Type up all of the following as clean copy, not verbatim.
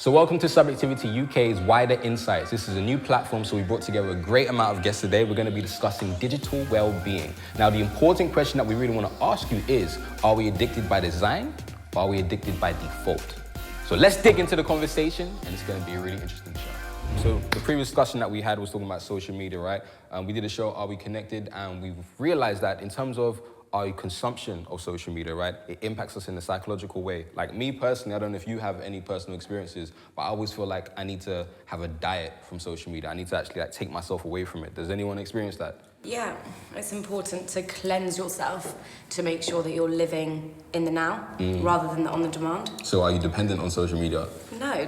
So welcome to Subjectivity UK's Wider Insights. This is a new platform, so we brought together a great amount of guests today. We're going to be discussing digital well-being. Now, the important question that we really want to ask you is, are we addicted by design or are we addicted by default? So let's dig into the conversation, and it's going to be a really interesting show. So the previous discussion that we had was talking about social media, right? We did a show, Are We Connected? And we've realized that in terms of our consumption of social media, right? It impacts us in a psychological way. Like me personally, I don't know if you have any personal experiences, but I always feel like I need to have a diet from social media. I need to actually take myself away from it. Does anyone experience that? Yeah, it's important to cleanse yourself to make sure that you're living in the now rather than on the demand. So are you dependent on social media? No.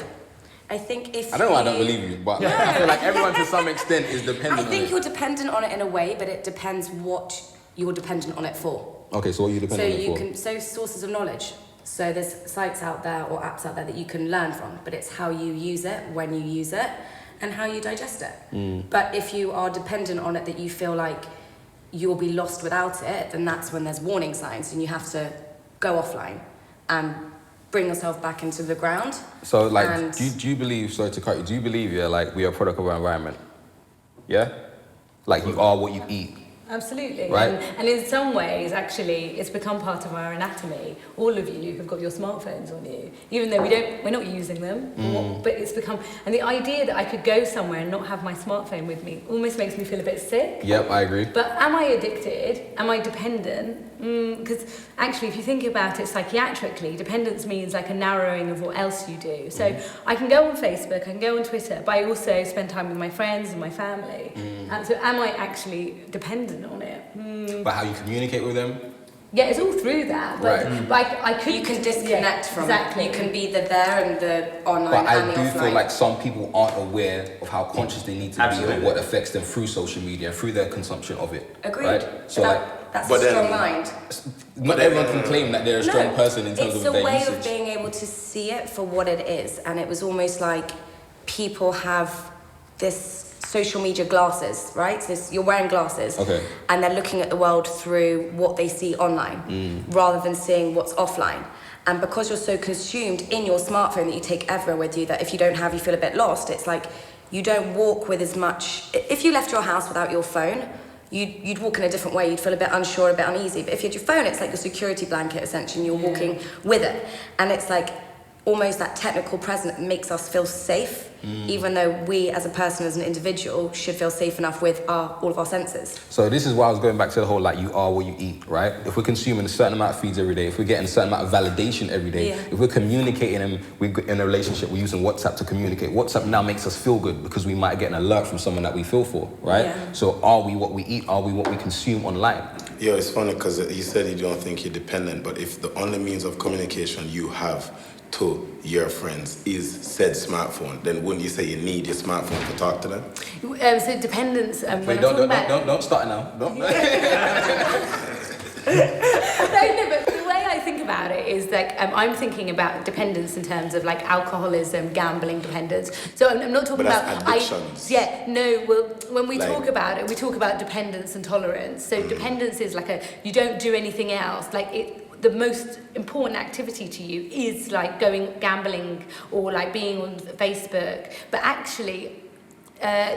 I think if I don't know why I don't believe you, but I feel like everyone to some extent is dependent on it. I think you're dependent on it in a way, but it depends what you're dependent on it for. Okay, so what are you dependent on it for? So sources of knowledge. So there's sites out there or apps out there that you can learn from, but it's how you use it, when you use it, and how you digest it. But if you are dependent on it that you feel like you'll be lost without it, then that's when there's warning signs and you have to go offline and bring yourself back into the ground. So like, do you believe, sorry to cut you, do you believe, like we are a product of our environment? Yeah? Like you are what you eat. Absolutely, right? And in some ways, actually, it's become part of our anatomy. All of you have got your smartphones on you, even though we're not using them. But it's become, and the idea that I could go somewhere and not have my smartphone with me almost makes me feel a bit sick. Yep, I agree. But am I addicted? Am I dependent? Because actually, if you think about it psychiatrically, dependence means like a narrowing of what else you do. So I can go on Facebook, I can go on Twitter, but I also spend time with my friends and my family. And so am I actually dependent on it? But how you communicate with them? Yeah, it's all through that. But I could. You can disconnect from exactly. it. You can be the there and the online but and the I do offline. feel like some people aren't aware of how conscious they need to be of what affects them through social media and through their consumption of it. Agreed. Right? So that's a strong mind. Not everyone can claim that they're a strong person in terms of their usage. It's a way of being able to see it for what it is, and it was almost like people have this social media glasses, right? So you're wearing glasses, and they're looking at the world through what they see online, rather than seeing what's offline. And because you're so consumed in your smartphone that you take everywhere with you, that if you don't have, you feel a bit lost. It's like you don't walk with as much. If you left your house without your phone, you'd walk in a different way. You'd feel a bit unsure, a bit uneasy. But if you had your phone, it's like your security blanket, essentially, and you're walking with it. And it's like almost that technical presence that makes us feel safe, even though we as a person, as an individual, should feel safe enough with all of our senses. So this is why I was going back to the whole, like, you are what you eat, right? If we're consuming a certain amount of feeds every day, if we're getting a certain amount of validation every day, if we're communicating and we're in a relationship, we're using WhatsApp to communicate. WhatsApp now makes us feel good because we might get an alert from someone that we feel for, right? Yeah. So are we what we eat? Are we what we consume online? Yeah, it's funny because you said you don't think you're dependent, but if the only means of communication you have to your friends is said smartphone, then wouldn't you say you need your smartphone to talk to them? So dependence. Wait, don't start now. Don't. No, but the way I think about it is like I'm thinking about dependence in terms of like alcoholism, gambling dependence. So I'm not talking about addictions. Well, when we talk about it, we talk about dependence and tolerance. So dependence is like you don't do anything else. Like the most important activity to you is like going gambling or like being on Facebook, but actually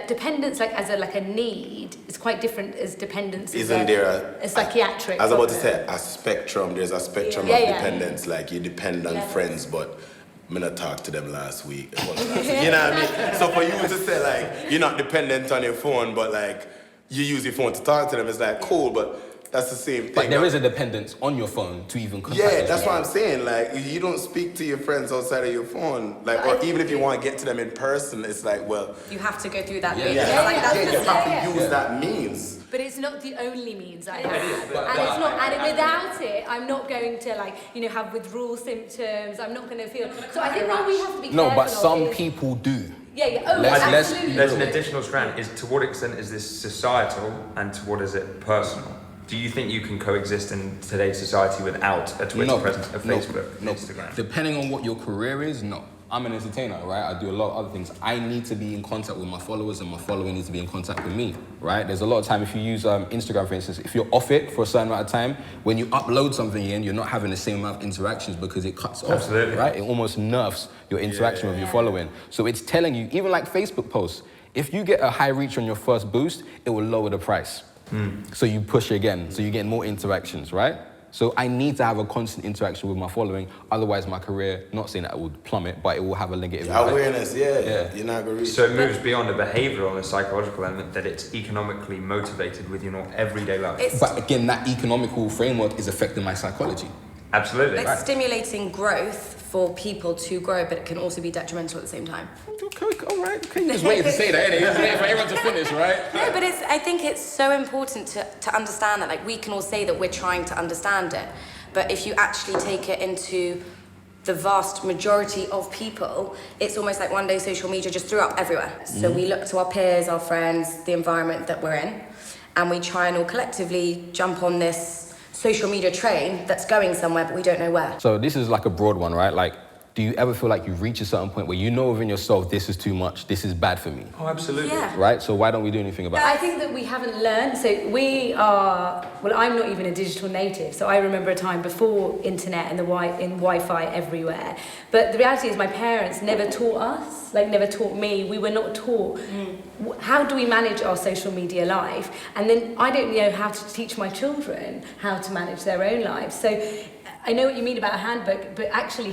dependence like as a need is quite different as dependence. Isn't there a psychiatric I was about to problem. say a spectrum. There's a spectrum of dependence. Like you depend on friends, but I not talked to them last week. You know what I mean? So for you to say like you're not dependent on your phone, but like you use your phone to talk to them, it's like cool, but that's the same thing. But there is a dependence on your phone to even contact them. Yeah, that's what I'm saying. Like, you don't speak to your friends outside of your phone. Like, or even if you want to get to them in person, it's like, well, You have to go through that. you have to use that means. But it's not the only means I have, and without it, I'm not going to have withdrawal symptoms. I'm not going to feel. So I think what we have to be careful but some of is, people do. Absolutely. There's an additional strand. Is to what extent is this societal, and to what is it personal? Do you think you can coexist in today's society without a Twitter presence, a Facebook, Instagram? Depending on what your career is, no. I'm an entertainer, right? I do a lot of other things. I need to be in contact with my followers and my following needs to be in contact with me, right? There's a lot of time, if you use Instagram, for instance, if you're off it for a certain amount of time, when you upload something in, you're not having the same amount of interactions because it cuts off, right? It almost nerfs your interaction with your following. So it's telling you, even like Facebook posts, if you get a high reach on your first boost, it will lower the price. So you push again, so you get more interactions, right? So I need to have a constant interaction with my following, otherwise my career, not saying that it would plummet, but it will have a negative impact. Awareness, you're not going to reach. So it moves beyond the behavioural and the psychological element, that it's economically motivated with your everyday life. But again, that economical framework is affecting my psychology. Absolutely. It's stimulating growth for people to grow, but it can also be detrimental at the same time. Okay, all right. Okay, just waiting to say that, innit? Just waiting for everyone to finish, right? No, but I think it's so important to understand that. Like, we can all say that we're trying to understand it, but if you actually take it into the vast majority of people, it's almost like one day social media just threw up everywhere. So we look to our peers, our friends, the environment that we're in, and we try and all collectively jump on this social media train that's going somewhere, but we don't know where. So this is like a broad one, right? Like, do you ever feel like you've reached a certain point where you know within yourself, this is too much, this is bad for me? Oh, absolutely. Yeah. Right? So why don't we do anything about it? I think that we haven't learned. So we are, well, I'm not even a digital native. So I remember a time before internet and in Wi-Fi everywhere. But the reality is my parents never taught us, like never taught me. We were not taught how do we manage our social media life. And then I don't know how to teach my children how to manage their own lives. So I know what you mean about a handbook, but actually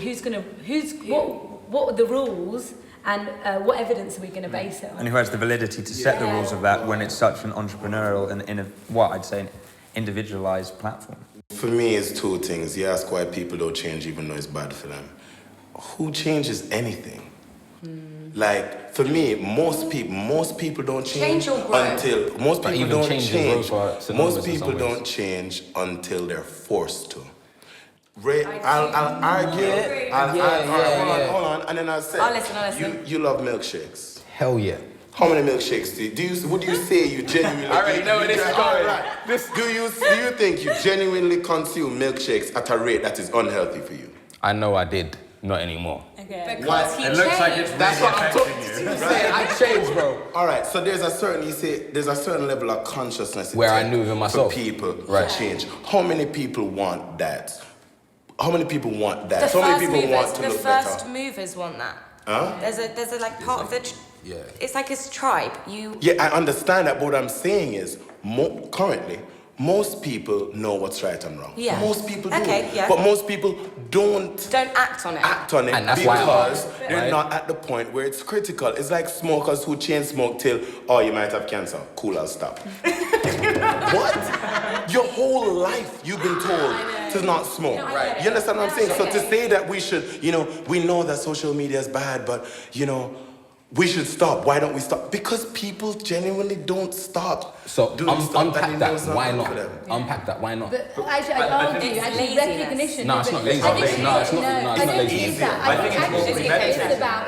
what are the rules and what evidence are we going to base it on? And who has the validity to set the rules of that when it's such an entrepreneurial and I'd say an individualized platform? For me, it's two things. You ask why people don't change even though it's bad for them. Who changes anything? Like, for me, most people don't change until most people don't change until they're forced to. I'll argue. Hold on, and then I'll say, I'll listen. You love milkshakes. Hell yeah. How many milkshakes would you say you genuinely? I already know where this is going. Do you think you genuinely consume milkshakes at a rate that is unhealthy for you? I know I did, not anymore. Okay. Because he it looks like it's That's what I'm talking you. about. I changed, bro. All right, so there's a certain level of consciousness where I knew within myself for people to change. How many people want that? How many people want that? The How many people want to the look first better? movers want that. Huh? There's a like part of the. It's like his tribe. Yeah, I understand that, but what I'm saying is, currently, most people know what's right and wrong. Yeah. Most people do. Okay, yeah. But most people don't act on it. And that's because they're not at the point where it's critical. It's like smokers who chain smoke till, you might have cancer. Cool, I'll stop. What? Your whole life you've been told to not smoke. You understand what I'm saying? So to say that we should, we know that social media is bad, but, we should stop. Why don't we stop? Because people genuinely don't stop. So unpack that. Why not? Unpack that. Why not? But actually, I argue, recognition. No, it's not lazy. No, it's not lazy. I think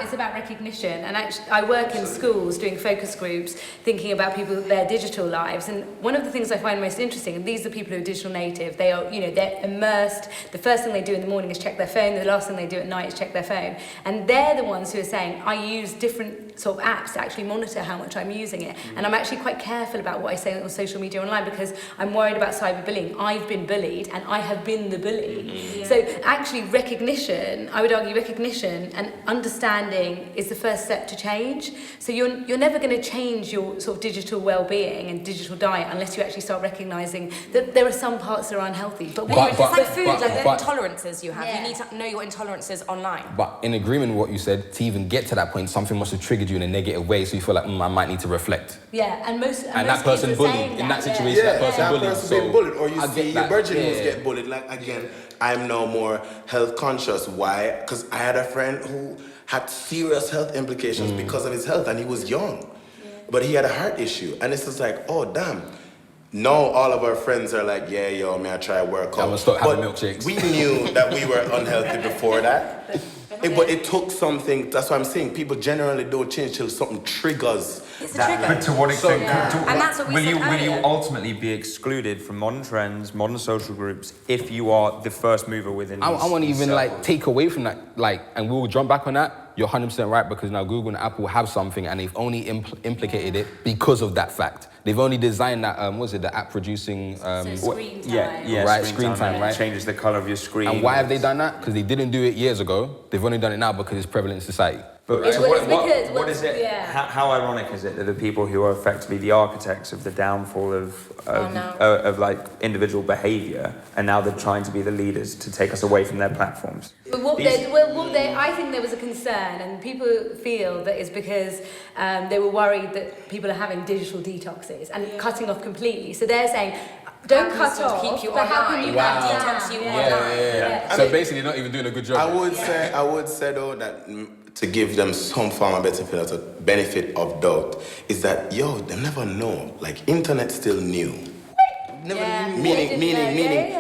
it's about recognition. And actually, I work in schools doing focus groups, thinking about people, their digital lives. And one of the things I find most interesting, and these are the people who are digital native, they are, they're immersed. The first thing they do in the morning is check their phone. The last thing they do at night is check their phone. And they're the ones who are saying, I use different sort of apps to actually monitor how much I'm using it. And I'm actually quite careful about what I say on social media online because I'm worried about cyberbullying. I've been bullied and I have been the bully. So actually recognition, I would argue recognition and understanding is the first step to change. So you're never going to change your sort of digital well-being and digital diet unless you actually start recognizing that there are some parts that are unhealthy. But it's like food, like the intolerances you have. You need to know your intolerances online. But in agreement with what you said, to even get to that point, something must have triggered you in a negative way, so you feel like, I might need to reflect. Yeah, and that person bullied in that situation. That person being bullied, or you see your virgin who's get bullied. Like again, I'm now more health conscious. Why? Because I had a friend who had serious health implications because of his health, and he was young, but he had a heart issue, and it's just like, oh damn. Now all of our friends are like, may I try work out? I'm gonna start having milkshakes. We knew that we were unhealthy before that. But it took something. That's what I'm saying. People generally don't change till something triggers. It's a trigger. But to what extent? And that's what will you ultimately be excluded from modern trends, modern social groups, if you are the first mover within? I want to even take away from that, and we'll jump back on that. you're 100% right, because now Google and Apple have something and they've only implicated it because of that fact. They've only designed that, the app producing... screen time. Yeah, right, screen time, right? It changes the colour of your screen. And why have they done that? Because they didn't do it years ago. They've only done it now because it's prevalent in society. But so what is it? Yeah. How ironic is it that the people who are effectively the architects of the downfall of like individual behaviour, and now they're trying to be the leaders to take us away from their platforms? But I think there was a concern, and people feel that it's because they were worried that people are having digital detoxes and cutting off completely. So they're saying, don't cut off, keep you but how can you detox you online? So basically, they're not even doing a good job. I would say though that to give them some form of benefit of doubt is that they never know. Like internet still new. Meaning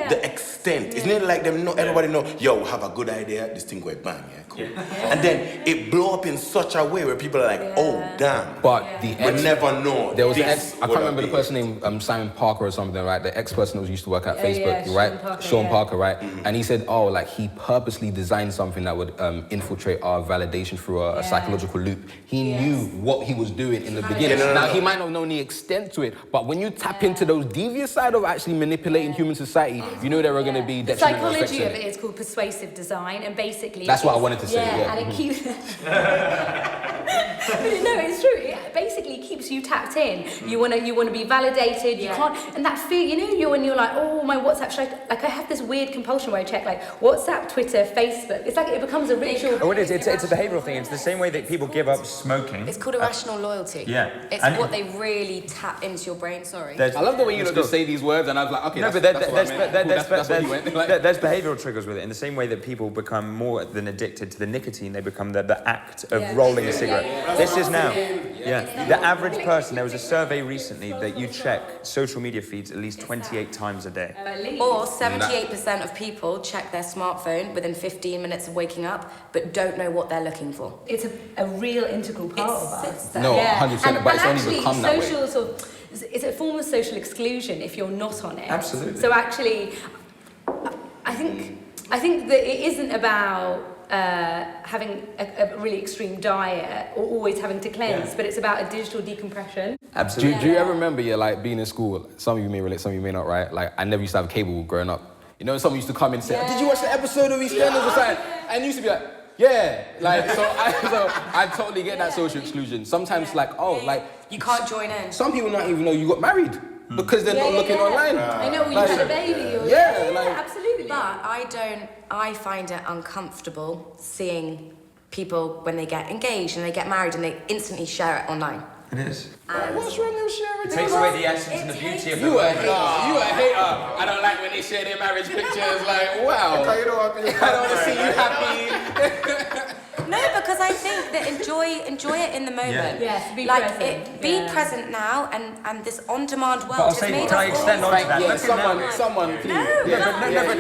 the extent. Isn't it like them know everybody know, have a good idea, this thing go bang, cool. And then it blow up in such a way where people are like, oh damn. But never know. There was an ex, I can't remember the person named Simon Parker or something, right? The ex-person who used to work at Facebook, right? Sean Parker, right? Mm-hmm. And he said, he purposely designed something that would infiltrate our validation through a psychological loop. He knew what he was doing in the beginning. Now he might not know the extent to it, but when you tap into those devious side of actually manipulating human society, you know there are going to be detrimental effects. The psychology of it is called persuasive design, and basically that's what I wanted to say. And it keeps. No, it's true. It basically keeps you tapped in. You want to be validated. You can't, and that fear, when you're like, oh, my WhatsApp, I have this weird compulsion where I check like WhatsApp, Twitter, Facebook. It's like it becomes a ritual. Oh, it is. It's a behavioural thing. It's the same way that people give up smoking. It's called irrational loyalty. Yeah, it's what they really tap into your brain. Sorry. I love the way you just say these words, and I was like, okay, there's behavioural triggers with it. In the same way that people become more than addicted to the nicotine, they become the act of rolling a cigarette. This is now. The average person, there was a survey recently that you check social media feeds at least 28 times a day. Or 78% of people check their smartphone within 15 minutes of waking up, but don't know what they're looking for. It's a real integral part of us. No, 100%, but it's only become that way. It's a form of social exclusion if you're not on it. Absolutely. So actually, I think that it isn't about having a really extreme diet or always having to cleanse, but it's about a digital decompression. Absolutely. Do you ever remember, being in school? Some of you may relate, some of you may not, right? Like, I never used to have cable growing up. Someone used to come and say, did you watch the episode of EastEnders or something? And you used to be like, I totally get that social exclusion. Sometimes you can't join in. Some people not even know you got married because they're not looking online. I know, you had a baby. Or absolutely. But I find it uncomfortable seeing people when they get engaged and they get married and they instantly share it online. It is. What's wrong with sharing? It takes away the essence and the beauty of the You a hater. I don't like when they share their marriage pictures. Like, wow. I don't want to see you happy. No, because I think that enjoy it in the moment. Yes, be present. Be present now, and this on-demand world has made us can I extend on to that? Yeah, someone, please.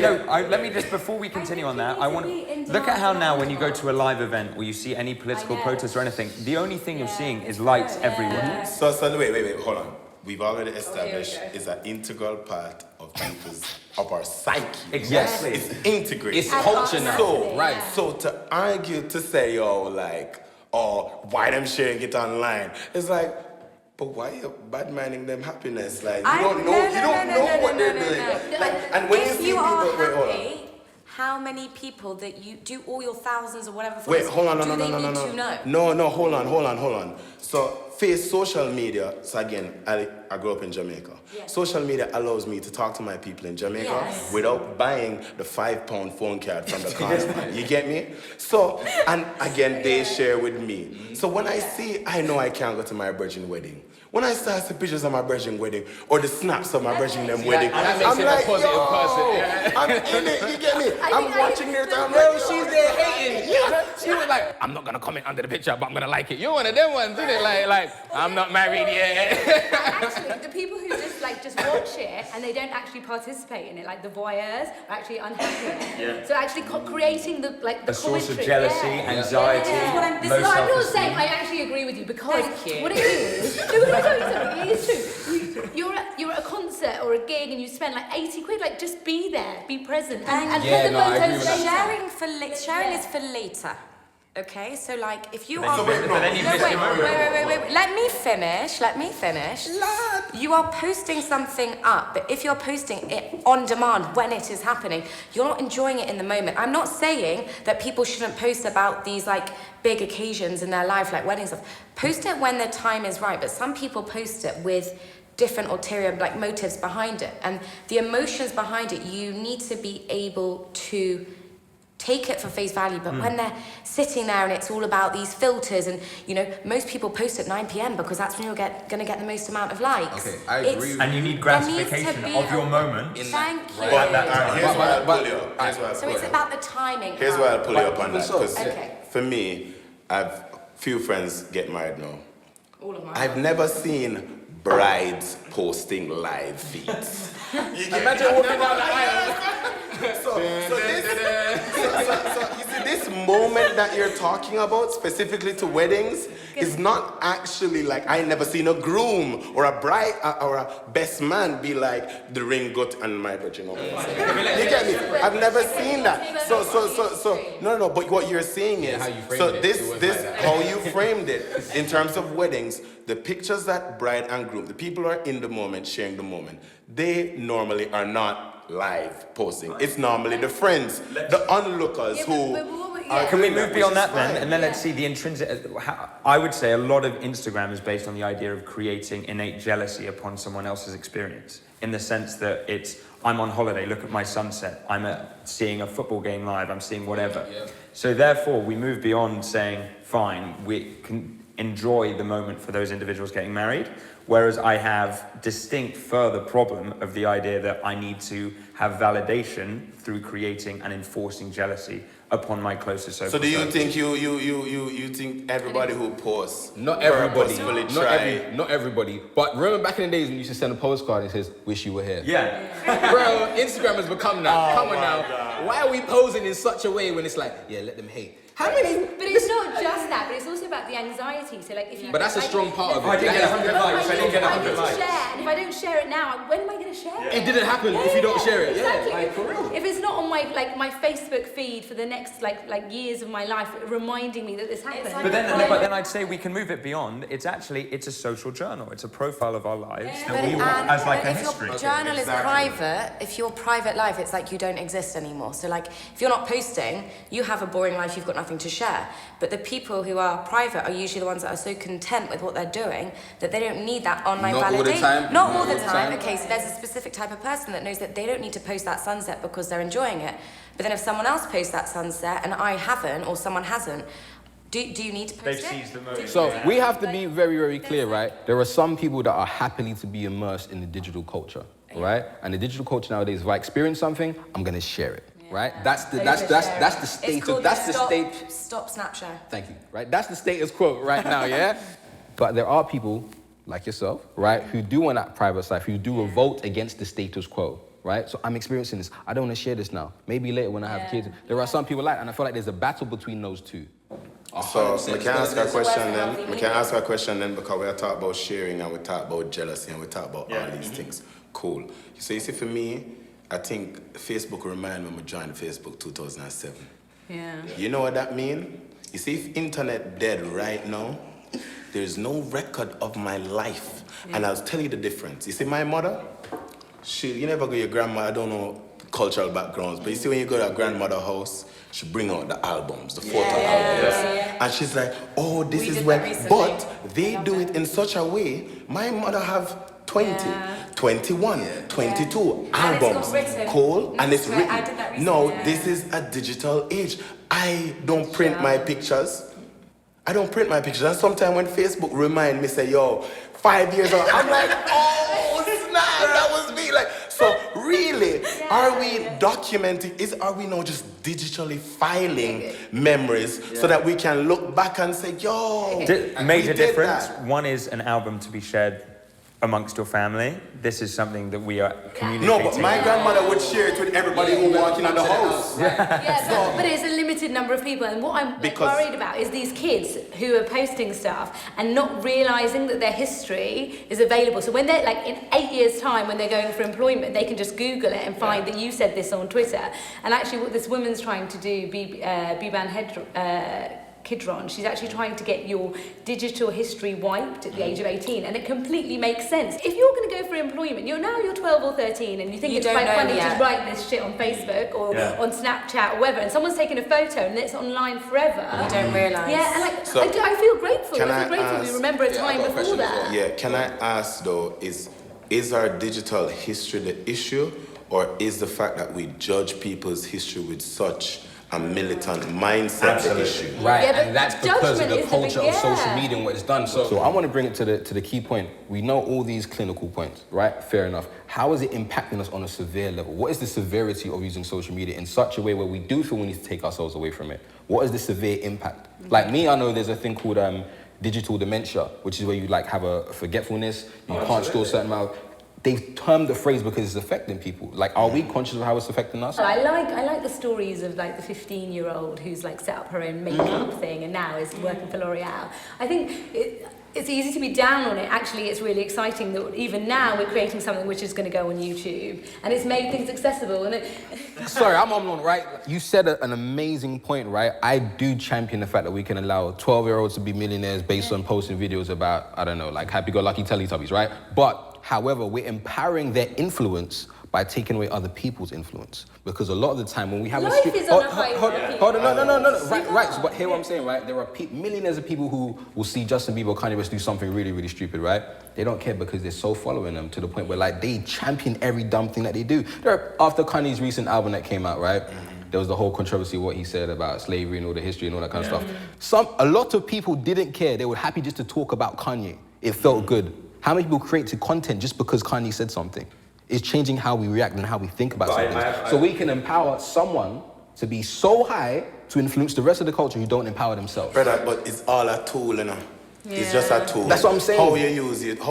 No. Let me just, before we continue on that, I want to look at how now when you go to a live event or you see any political protest or anything, the only thing you're seeing is lights everywhere. So wait, hold on. We've already established it's an integral part of our psyche. Exactly. It's integrated. It's culture now. So to argue to say, why them sharing it online? It's like, but why are you bad-minding them happiness? Like, you don't know what they're doing. And when you see people, how many people that you do all your thousands or whatever? Wait, hold on, No, hold on. So, social media. So again, I grew up in Jamaica. Yes. Social media allows me to talk to my people in Jamaica without buying the £5 phone card from the car. You get me? So, and again, they share with me. So when I see, I know I can't go to my virgin wedding. When I start seeing pictures of my virgin wedding or the snaps of my virgin wedding, I'm like, I'm in it, you get me? I'm watching their time. She's there hating. She was like, I'm not going to comment under the picture, but I'm going to like it. You're one of them ones, isn't it? Like, I'm not married yet. Actually, the people who just watch it and they don't actually participate in it, like the voyeurs, are actually unhappy. Yeah. So actually creating the source of jealousy, anxiety, low self-esteem. I'm not saying I actually agree with you because what it is. It is true. You're at a concert or a gig and you spend like 80 quid. Like, just be there, be present, and put the photos. Sharing is for later. Okay, so like if you But then you missed your moment. Wait. Let me finish. Lad. You are posting something up, but if you're posting it on demand when it is happening, you're not enjoying it in the moment. I'm not saying that people shouldn't post about these like big occasions in their life, like weddings stuff. Post it when the time is right, but some people post it with different ulterior like motives behind it, and the emotions behind it, you need to be able to take it for face value. But when they're sitting there and it's all about these filters, and you know, most people post at 9 p.m. because that's when you're going to get the most amount of likes. Okay, I agree. And you need gratification of your moment. Thank you. But here's why I'll pull you up. So it's about the timing. Here's why I'll pull you up on that. Because Okay. for me, I've few friends get married now. All of mine. I've never seen brides posting live feeds. Imagine walking down the aisle. So you see, this moment that you're talking about, specifically to weddings, is not actually like, I never seen a groom or a bride or a best man be like, the ring got on my virgin. You get me? I've never seen that. No, but what you're saying is, how you framed it in terms of weddings, the pictures that bride and groom, the people who are in the moment, sharing the moment, they normally are not live posting. It's normally the friends, the onlookers who are... Can we move beyond that then? And then let's see the intrinsic... I would say a lot of Instagram is based on the idea of creating innate jealousy upon someone else's experience. In the sense that it's, I'm on holiday, look at my sunset. I'm seeing a football game live, I'm seeing whatever. Yeah. So therefore, we move beyond saying, fine, we can enjoy the moment for those individuals getting married. Whereas I have distinct further problem of the idea that I need to have validation through creating and enforcing jealousy upon my closest circle. So do you think you think everybody who posts not everybody, but remember back in the days when you used to send a postcard and it says wish you were here? Yeah. Bro, Instagram has become that. Come on now. God. Why are we posing in such a way when it's like, yeah, let them hate? How many? But it's not just that, but it's also about the anxiety. So like if you... But that's a strong part of it. I didn't get 100 likes, I didn't get 100 likes. And if I don't share it now, when am I going to share it? It didn't happen if you don't share it. Exactly. Yeah, like for real. If it's not on my Facebook feed for the next like years of my life, reminding me that this happened. But then I'd say we can move it beyond. It's a social journal. It's a profile of our lives that we want as like a history. If your journal is private, if your private life, it's like you don't exist anymore. So like if you're not posting, you have a boring life, you've got nothing to share. But the people who are private are usually the ones that are so content with what they're doing that they don't need that online validation. Not all the time. Okay, so there's a specific type of person that knows that they don't need to post that sunset because they're enjoying it. But then if someone else posts that sunset and I haven't or someone hasn't, do you need to post it? They've seized the moment. So we have to be very, very clear, right? There are some people that are happily to be immersed in the digital culture, right? And the digital culture nowadays, if I experience something, I'm gonna share it. Right? That's the state of Stop Snapchat. Thank you. Right? That's the status quo right now, yeah? But there are people like yourself, right, who do want that private life, who do revolt against the status quo, right? So I'm experiencing this. I don't want to share this now. Maybe later when I have kids. There are some people like that, and I feel like there's a battle between those two. So we can ask a question then. We can ask a question then because we are talking about sharing and we talk about jealousy and we talk about all these things. Cool. So you see, for me, I think Facebook reminded me when I joined Facebook 2007. Yeah. You know what that means? You see, if internet dead right now, there's no record of my life. Yeah. And I'll tell you the difference. You see, my mother, you never go to your grandma, I don't know cultural backgrounds, but you see when you go to a grandmother's house, she bring out the albums, the photo albums. Yeah. And she's like, oh, this is when, but they do it in such a way, my mother have 20, 21, 22 albums, cool, and it's written. No, this is a digital age. I don't print my pictures. And sometimes when Facebook remind me, say, yo, 5 years old, I'm like, oh, snap, that was me. Like, so really, are we documenting, are we now just digitally filing memories so that we can look back and say, yo, major difference. One is an album to be shared amongst your family. This is something that we are communicating. No, but my grandmother would share it with everybody who walked in the house. But it's a limited number of people, and what I'm worried about is these kids who are posting stuff and not realising that their history is available. So when they're like in 8 years' time, when they're going for employment, they can just Google it and find that you said this on Twitter. And actually what this woman's trying to do, Kidron. She's actually trying to get your digital history wiped at the age of 18, and it completely makes sense. If you're going to go for employment, you're 12 or 13, and you think it's quite funny to write this shit on Facebook or on Snapchat or whatever, and someone's taking a photo and it's online forever. You don't realise. Yeah, and like, so I feel grateful. I feel grateful we remember a time before that. Yeah, can I ask though, is our digital history the issue, or is the fact that we judge people's history with such a militant mindset the issue? Right, and that's because of the culture of social media and what it's done. So I want to bring it to the key point. We know all these clinical points, right? Fair enough. How is it impacting us on a severe level? What is the severity of using social media in such a way where we do feel we need to take ourselves away from it? What is the severe impact? Like me, I know there's a thing called digital dementia, which is where you like have a forgetfulness, you can't store certain amount. They've termed the phrase because it's affecting people. Like, are we conscious of how it's affecting us? I like the stories of like the 15-year-old who's like set up her own makeup thing and now is working for L'Oreal. I think it's easy to be down on it. Actually, it's really exciting that even now we're creating something which is going to go on YouTube, and it's made things accessible. And Sorry, I'm on, right? You said an amazing point, right? I do champion the fact that we can allow 12-year-olds to be millionaires based on posting videos about, I don't know, like happy-go-lucky Teletubbies, right? But however, we're empowering their influence by taking away other people's influence. Because a lot of the time when we have Life is on a hierarchy. Hold on, no. Right. So, but hear what I'm saying, right? There are millionaires of people who will see Justin Bieber or Kanye West do something really, really stupid, right? They don't care because they're so following them to the point where like they champion every dumb thing that they do. After Kanye's recent album that came out, right? There was the whole controversy of what he said about slavery and all the history and all that kind of stuff. A lot of people didn't care. They were happy just to talk about Kanye. It felt good. How many people created content just because Kanye said something? It's changing how we react and how we think about something. So we can empower someone to be so high to influence the rest of the culture who don't empower themselves. Brother, but it's all a tool, you know? Yeah. It's just a tool. That's what I'm saying. How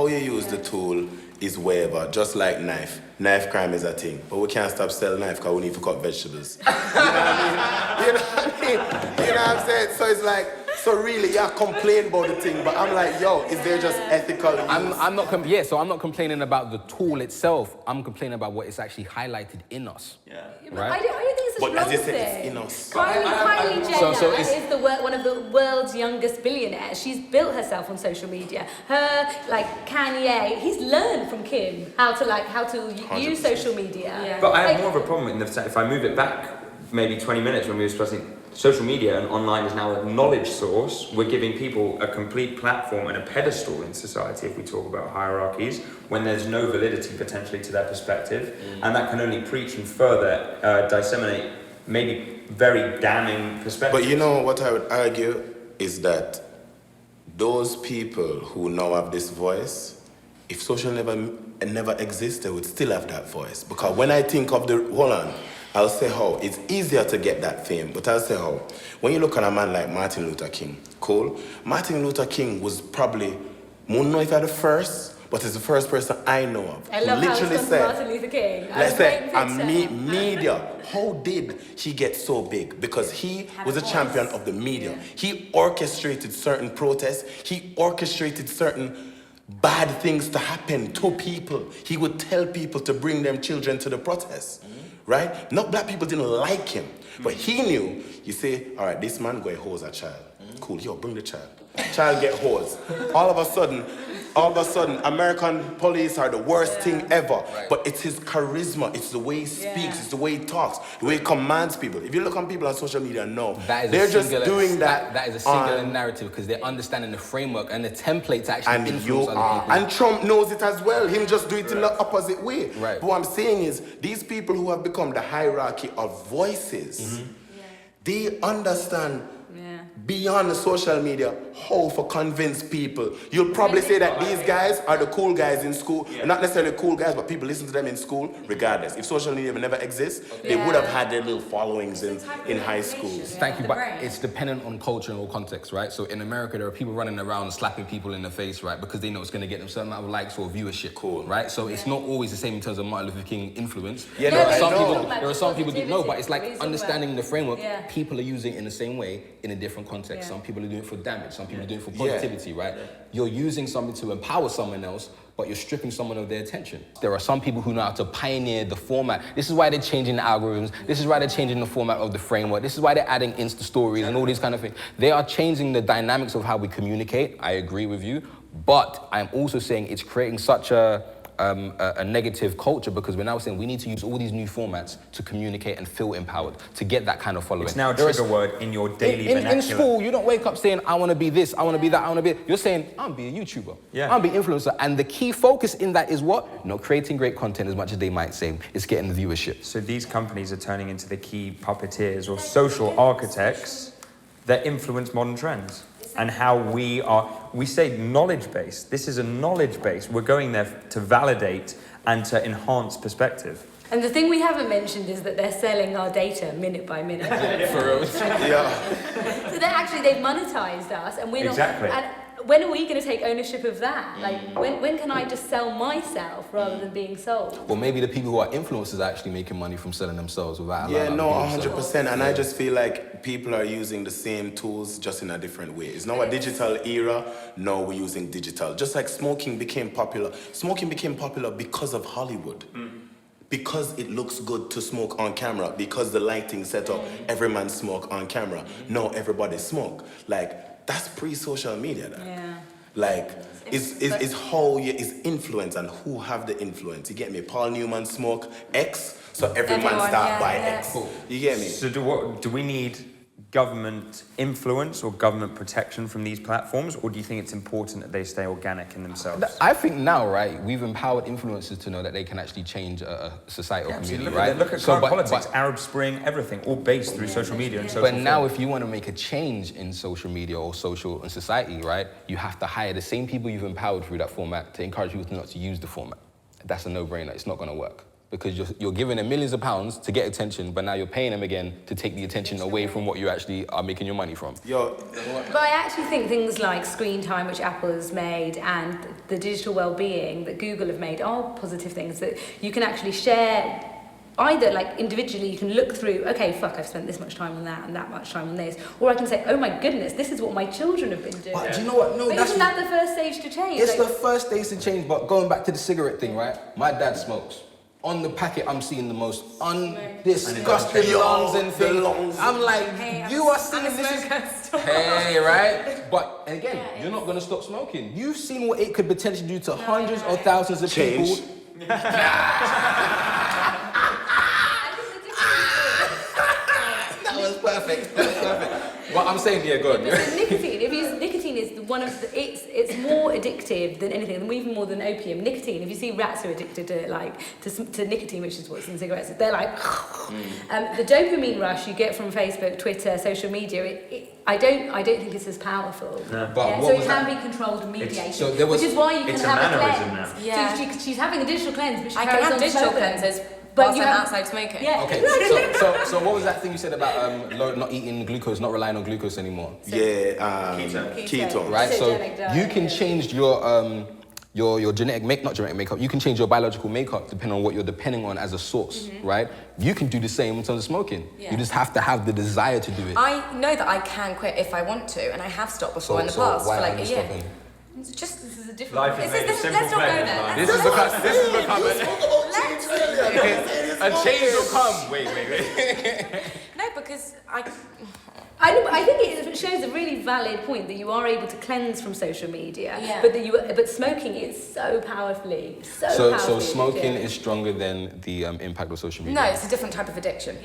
you use the tool is whatever, just like knife. Knife crime is a thing, but we can't stop selling knife because we need to cut vegetables. You know what I mean? You know what I mean? You know what I'm saying? So it's like, so really, yeah, complain about the thing, but I'm like, yo, is there just ethical use? I'm not complaining about the tool itself. I'm complaining about what is actually highlighted in us. Yeah. Right? I don't think it's a but wrong as you thing. said, it's in us. Kylie Jenner is one of the world's youngest billionaires. She's built herself on social media. Kanye, he's learned from Kim how to use social media. Yeah. But I have more of a problem in the fact if I move it back maybe 20 minutes when we were discussing social media and online is now a knowledge source. We're giving people a complete platform and a pedestal in society if we talk about hierarchies when there's no validity potentially to their perspective, and that can only preach and further disseminate maybe very damning perspectives. But you know what I would argue is that those people who now have this voice, if social never existed, they would still have that voice. Because when I think of I'll say how. It's easier to get that fame, but I'll say how. When you look at a man like Martin Luther King, cool? Martin Luther King was probably, I don't know if I'm the first, but it's the first person I know of. I love how it's Martin Luther King. Let's say, media. How did he get so big? Because he was a champion of the media. Yeah. He orchestrated certain protests. He orchestrated certain bad things to happen to people. He would tell people to bring them children to the protests. Right? Not black people didn't like him, but he knew. You say, all right, this man go and hose a child. Cool, yo, bring the child. Child get hosed. All of a sudden, American police are the worst thing ever. Right. But it's his charisma, it's the way he speaks, it's the way he talks, the way he commands people. If you look on people on social media, they're just doing that. That is a singular narrative because they're understanding the framework and the template to actually influence other people. And Trump knows it as well. Him just do it in the opposite way. Right. But what I'm saying is, these people who have become the hierarchy of voices, they understand beyond the social media how to convince people. You'll probably say that these guys are the cool guys in school. Not necessarily cool guys, but people listen to them in school regardless. If social media never exists, they would have had their little followings in high schools. Thank you, but it's dependent on culture and all context, right? So in America, there are people running around slapping people in the face, right? Because they know it's going to get them certain amount of likes or viewership, right? So it's not always the same in terms of Martin Luther King influence. There are some people do know, but it's like understanding the framework. People are using it in the same way. in a different context. Some people are doing it for damage. Some people are doing it for positivity, right? You're using something to empower someone else, but you're stripping someone of their attention. There are some people who know how to pioneer the format. This is why they're changing the algorithms. This is why they're changing the format of the framework. This is why they're adding Insta stories and all these kind of things. They are changing the dynamics of how we communicate. I agree with you. But I'm also saying it's creating such a negative culture, because we're now saying we need to use all these new formats to communicate and feel empowered, to get that kind of following. It's now a trigger word in your daily vernacular. In school, you don't wake up saying, I want to be this, I want to be that, I want to be... You're saying, I'm be a YouTuber, I'm be an influencer. And the key focus in that is what? Not creating great content as much as they might say. It's getting the viewership. So these companies are turning into the key puppeteers or social architects that influence modern trends. And how we say knowledge-based. This is a knowledge base. We're going there to validate and to enhance perspective. And the thing we haven't mentioned is that they're selling our data minute by minute. For real. So they've monetized us, and we're not. Exactly. And when are we going to take ownership of that? Like, when can I just sell myself rather than being sold? Well, maybe the people who are influencers are actually making money from selling themselves without allowing 100%. And I just feel like people are using the same tools just in a different way. It's now a digital era. Now we're using digital. Just like smoking became popular. Smoking became popular because of Hollywood. Because it looks good to smoke on camera. Because the lighting set up, every man smoke on camera. Now everybody smoke. Like, that's pre-social media. Like, it's how is influence and who have the influence. You get me? Paul Newman smoke X, so everyone start by X. You get me? So do we need government influence or government protection from these platforms, or do you think it's important that they stay organic in themselves? I think now, right, we've empowered influencers to know that they can actually change a society or community, right? Look at current politics, Arab Spring, everything, all based through social media and social But now if you want to make a change in social media or social and society, right, you have to hire the same people you've empowered through that format to encourage people not to use the format. That's a no-brainer. It's not going to work. Because you're giving them millions of pounds to get attention, but now you're paying them again to take the attention away from what you actually are making your money from. But I actually think things like screen time, which Apple has made, and the digital well-being that Google have made are positive things that you can actually share. Either, like, individually, you can look through, okay, fuck, I've spent this much time on that and that much time on this. Or I can say, oh my goodness, this is what my children have been doing. But do you know what? No, but isn't that the first stage to change? It's the first stage to change, but going back to the cigarette thing, right? My dad smokes. On the packet, I'm seeing the most undisgusting lungs and things. I'm like, you are seeing this. Hey, right? But again, you're not going to stop smoking. You've seen what it could potentially do to hundreds or thousands of people. That was perfect. Well, I'm saying, yeah, go on. Nicotine is one of the, it's more addictive than anything, and even more than opium. Nicotine, if you see rats who are addicted to nicotine, which is what's in cigarettes, they're like, the dopamine rush you get from Facebook, Twitter, social media, I don't think it's as powerful. No. So it can be controlled and mediated, which is why you can have a cleanse. Yeah. So she's having a digital cleanse, but she I carries can have on digital smoking. cleanses. But you have outside smoking. Yeah. Okay, so what was that thing you said about not eating glucose, not relying on glucose anymore? Keto. Right, so you can change your genetic makeup. You can change your biological makeup depending on what you're depending on as a source, right? You can do the same in terms of smoking. You just have to have the desire to do it. I know that I can quit if I want to, and I have stopped before in the past for like a year. Stopping? Just this is a different. Life is made of simple let's not go there. This is becoming a change will come. Wait. No, because I think it shows a really valid point that you are able to cleanse from social media, but smoking is so powerfully. So smoking is stronger than the impact of social media. No, it's a different type of addiction.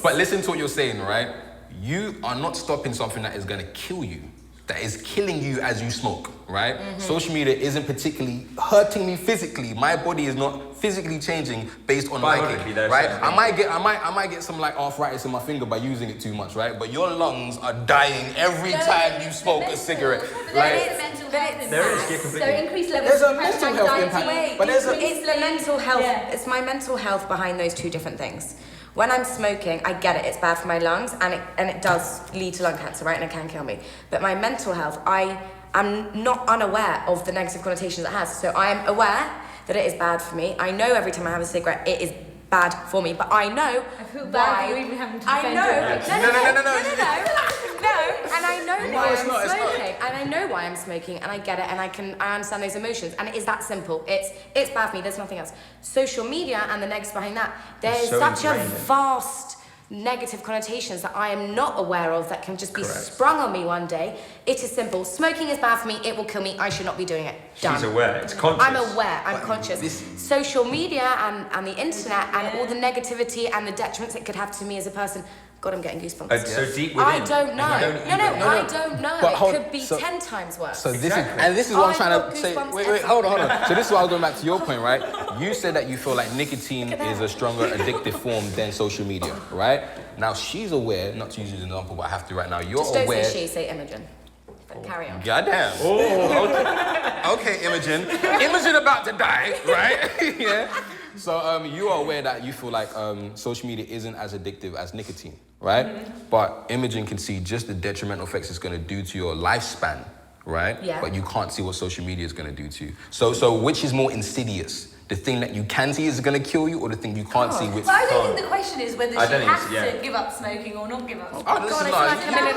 But listen to what you're saying, right? You are not stopping something that is going to kill you. That is killing you as you smoke, right? Social media isn't particularly hurting me physically. My body is not physically changing based on liking, right? I might get some like arthritis in my finger by using it too much, right? But your lungs are dying every time you smoke a cigarette, right? So increased levels There's a of mental health impact, but it's the mental health. It's my mental health behind those two different things. When I'm smoking, I get it, it's bad for my lungs, and it does lead to lung cancer, right, and it can kill me. But my mental health, I am not unaware of the negative connotations it has. So I am aware that it is bad for me. I know every time I have a cigarette, it is bad for me. But I know I feel bad for you even having to defend No, and I know why I'm not. smoking, and I know why I'm smoking, and I get it, and I understand those emotions, and it is that simple. It's bad for me. There's nothing else. Social media and the negatives behind that. There's so such a ingrained. Vast negative connotations that I am not aware of that can just be sprung on me one day. It is simple. Smoking is bad for me. It will kill me. I should not be doing it. Done. She's aware. It's conscious. I'm aware. I'm conscious. Social media and the internet and all the negativity and the detriments it could have to me as a person. God, I'm getting goosebumps. So deep within. I don't know. I don't know. But It could be 10 times worse. So this is what I'm trying to say. Wait, hold on. So this is why I was going back to your point, right? You said that you feel like nicotine is a stronger addictive form than social media, right? Now she's aware, not to use an example, but I have to right now. You're Just don't aware. say she, say Imogen. But carry on. Goddamn. Oh, okay, Imogen. Imogen about to die, right? Yeah. So you are aware that you feel like social media isn't as addictive as nicotine, right? But Imogen can see just the detrimental effects it's going to do to your lifespan, right? Yeah. But you can't see what social media is going to do to you. So which is more insidious? The thing that you can see is going to kill you, or the thing you can't see which But I don't can't? think the question is whether she has to give up smoking or not give up smoking.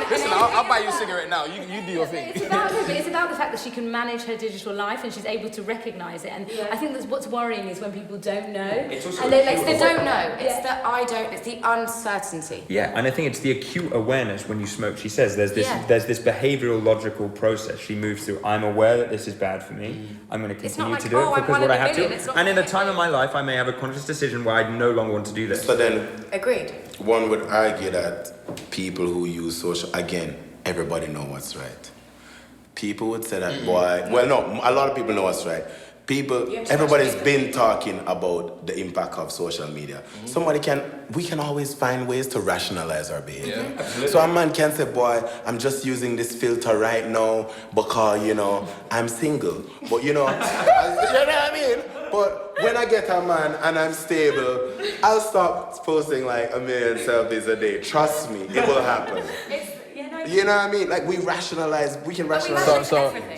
Listen, I'll buy you a cigarette now. You do your thing. It's about the fact that she can manage her digital life and she's able to recognise it. And I think that's what's worrying is when people don't know. It's also And they don't know. It's the I don't. It's the uncertainty. Yeah, and I think it's the acute awareness when you smoke. She says there's this behavioural logical process she moves through. I'm aware that this is bad for me. I'm going to continue to do it because what I have to. And in a time of my life, I may have a conscious decision where I no longer want to do this. So then, agreed. One would argue that people who use social, again, everybody know what's right. People would say that, boy, well, no, a lot of people know what's right. Everybody's been talking about the impact of social media. We can always find ways to rationalize our behavior. Yeah, so a man can say, boy, I'm just using this filter right now because, I'm single. But, you know what I mean? But when I get a man and I'm stable, I'll stop posting like 1 million selfies a day. Trust me, it will happen. You know what I mean? Like we can rationalize.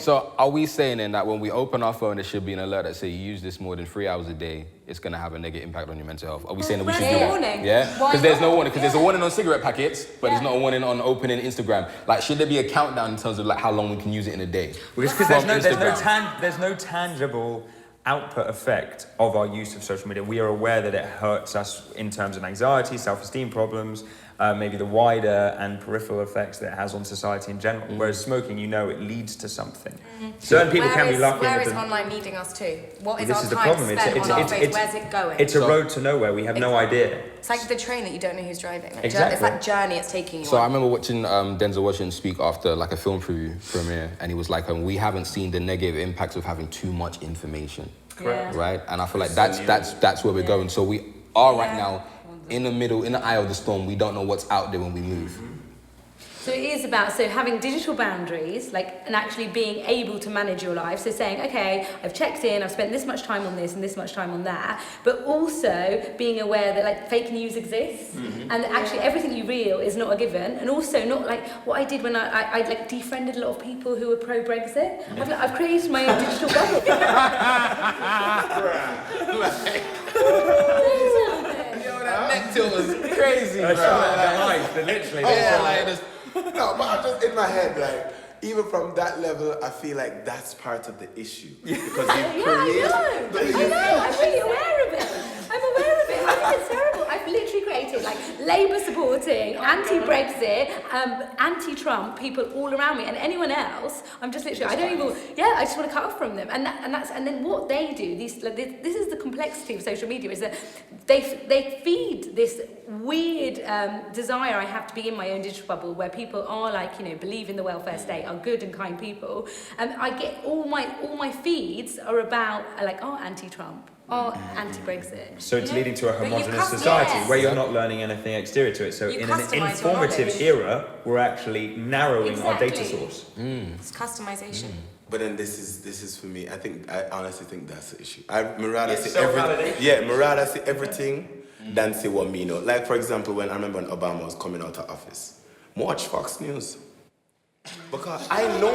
So are we saying then that when we open our phone, there should be an alert that say you use this more than 3 hours a day, it's going to have a negative impact on your mental health? Are we saying that we should do that? Warning. Yeah? Because there's no warning. Because there's a warning on cigarette packets, but there's not a warning on opening Instagram. Like, should there be a countdown in terms of like how long we can use it in a day? Because there's no tangible output effect of our use of social media. We are aware that it hurts us in terms of anxiety, self-esteem problems, maybe the wider and peripheral effects that it has on society in general. Whereas smoking, it leads to something. Certain people can be lucky. Where is online leading us to? What is this our is the time problem. spent on our face? Where's it going? It's a road to nowhere. We have no idea. It's like the train that you don't know who's driving. Like, Exactly. It's that journey it's taking you So on. I remember watching Denzel Washington speak after like a film premiere, and he was like, we haven't seen the negative impacts of having too much information. Correct. Right? And I feel like that's where we're going. So we are right now in the eye of the storm. We don't know what's out there when we move. So it is about having digital boundaries, and actually being able to manage your life. So saying, okay, I've checked in, I've spent this much time on this and this much time on that, but also being aware that fake news exists, and that actually everything you reel is not a given, and also not like what I did when I defriended a lot of people who were pro-Brexit. I've created my own digital bubble. That neck tilt was crazy, bro. Literally. No, but I'm just in my head, even from that level, I feel like that's part of the issue. Because you create... I know, I'm really aware of it. I think it's terrible. I've literally created Labour supporting, anti-Brexit, anti-Trump people all around me, and anyone else, I'm just literally, I just want to cut off from them. And then what they do, this is the complexity of social media, is that they feed this weird desire I have to be in my own digital bubble where people are believe in the welfare state, are good and kind people. I get all my feeds are about anti-Trump. Or anti-Brexit. So it's leading to a homogenous society where you're not learning anything exterior to it. So in an informative era, we're actually narrowing our data source. It's customization. But then this is for me. I honestly think that's the issue. Rather see everything than see what me know. Like for example, when Obama was coming out of office, watch Fox News. Because I know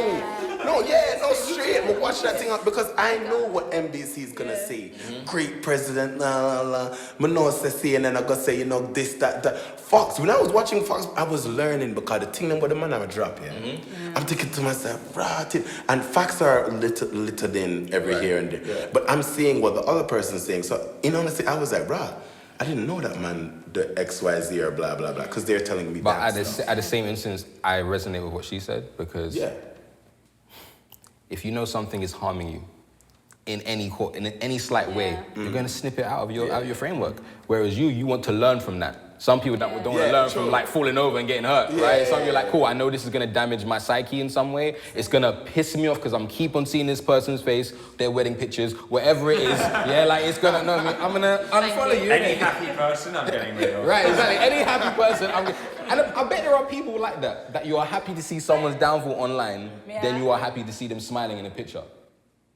Straight. But watch that thing out because I know what NBC is gonna say. Great president, la la la. I know say, and then I gotta say, you know, this, that. Fox. When I was watching Fox, I was learning because the thing about the man I drop here. I'm thinking to myself, right? And facts are littered in every here and there. Yeah. But I'm seeing what the other person's saying. So in honesty, I was like, I didn't know that man, the XYZ or blah, blah, blah, because they're telling me that. But at the same instance, I resonate with what she said because if you know something is harming you in any slight way, you're going to snip it out of your framework. Whereas you want to learn from that. Some people don't want to learn from like falling over and getting hurt, right? Some people are like, cool, I know this is going to damage my psyche in some way. It's going to piss me off because I'm keep on seeing this person's face, their wedding pictures, whatever it is. Like it's going to, I'm going to unfollow you. Any happy person, I'm getting rid of. Right, exactly. Any happy person, and I bet there are people like that you are happy to see someone's downfall online, then you are happy to see them smiling in a picture.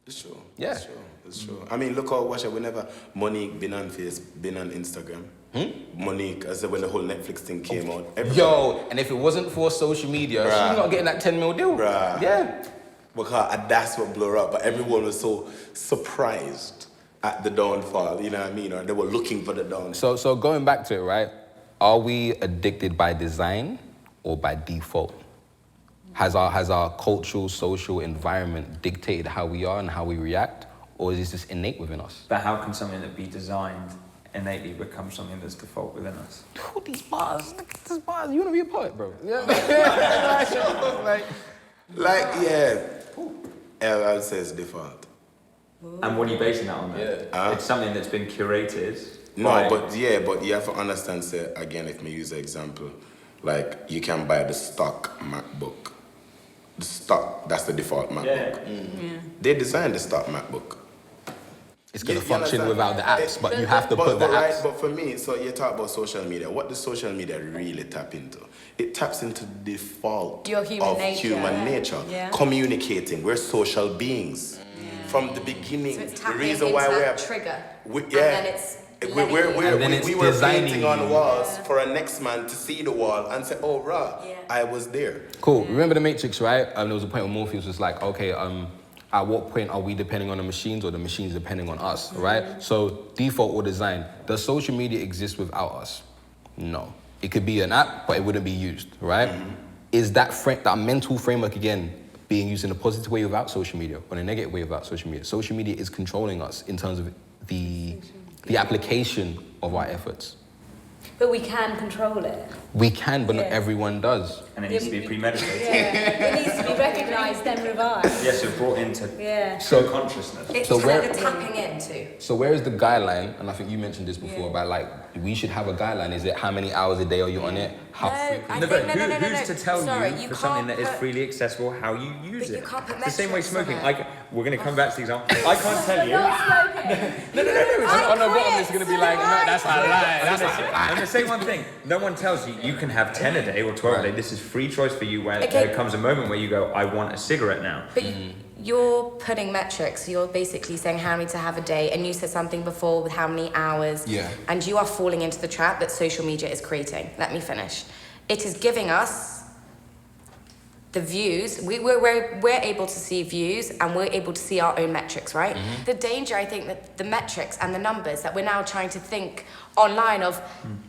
It's true. Yeah. It's true. I mean, look how whenever Monique been on Instagram. Monique, as when the whole Netflix thing came out. And if it wasn't for social media, she's not getting that 10 mil deal. Yeah. Because that's what blew her up. But everyone was so surprised at the downfall, you know what I mean? Or they were looking for the downfall. So going back to it, right? Are we addicted by design or by default? Has our cultural, social environment dictated how we are and how we react? Or is this just innate within us? But how can something that be designed innately become something that's default within us? Look at these bars. You want to be a poet, bro? Yeah. I would say it's default. And what are you basing that on then? It's something that's been curated. But you have to understand, say, again, if me use an example, like you can buy the stock MacBook. The stock, that's the default MacBook. They designed the stock MacBook. It's going to function without the apps, but you have to put the apps. But for me, so you talk about social media. What does social media really tap into? It taps into the default of human nature. Communicating. We're social beings. From the beginning. So it's tapping into that trigger. And then it's we were painting on walls for a next man to see the wall and say, I was there. Cool. Remember the Matrix, right? There was a point where Morpheus was like, okay, at what point are we depending on the machines or the machines depending on us, right? So default or design. Does social media exist without us? No. It could be an app, but it wouldn't be used, right? Is that mental framework, again, being used in a positive way without social media or in a negative way without social media? Social media is controlling us in terms of the application of our efforts. But we can control it. We can, but not everyone does. And it needs to be premeditated. It needs to be recognised, then revised. Yes, so brought into consciousness. It's kind of tapping into. So where is the guideline? And I think you mentioned this before about like, we should have a guideline. Is it how many hours a day are you on it? How frequent? Who's to tell you for something that is freely accessible how you use it? It's the same way smoking. We're going to come back to the example. I can't tell you. No. On the bottom it's going to be like, no, that's a lie. That's a lie. I'm going to say one thing. No one tells you you can have 10 a day or 12 a day. This is free choice for you where there comes a moment where you go, I want a cigarette now. But you're putting metrics. You're basically saying how many to have a day. And you said something before with how many hours. Yeah. And you are falling into the trap that social media is creating. Let me finish. It is giving us the views. We're able to see views and we're able to see our own metrics, right? The danger, I think, that the metrics and the numbers that we're now trying to think online of,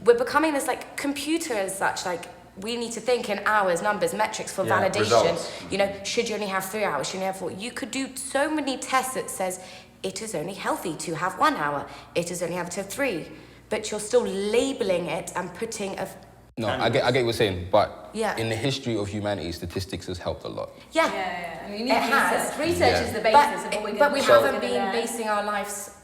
we're becoming this like computer as such, like we need to think in hours, numbers, metrics for validation. Results. You know, should you only have 3 hours? Should you only have 4? You could do so many tests that says it is only healthy to have 1 hour. It is only healthy to have 3. But you're still labeling it and putting a... No, I get what you're saying, but in the history of humanity, statistics has helped a lot. Yeah. I mean, you need research is the basis of what we're going to do. But we haven't been basing our lives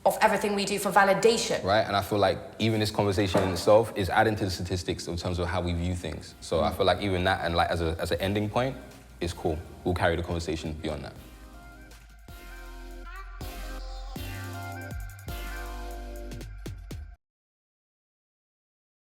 of everything we do for validation. Right, and I feel like even this conversation in itself is adding to the statistics in terms of how we view things. So I feel like even that, and like as an ending point, is cool. We'll carry the conversation beyond that.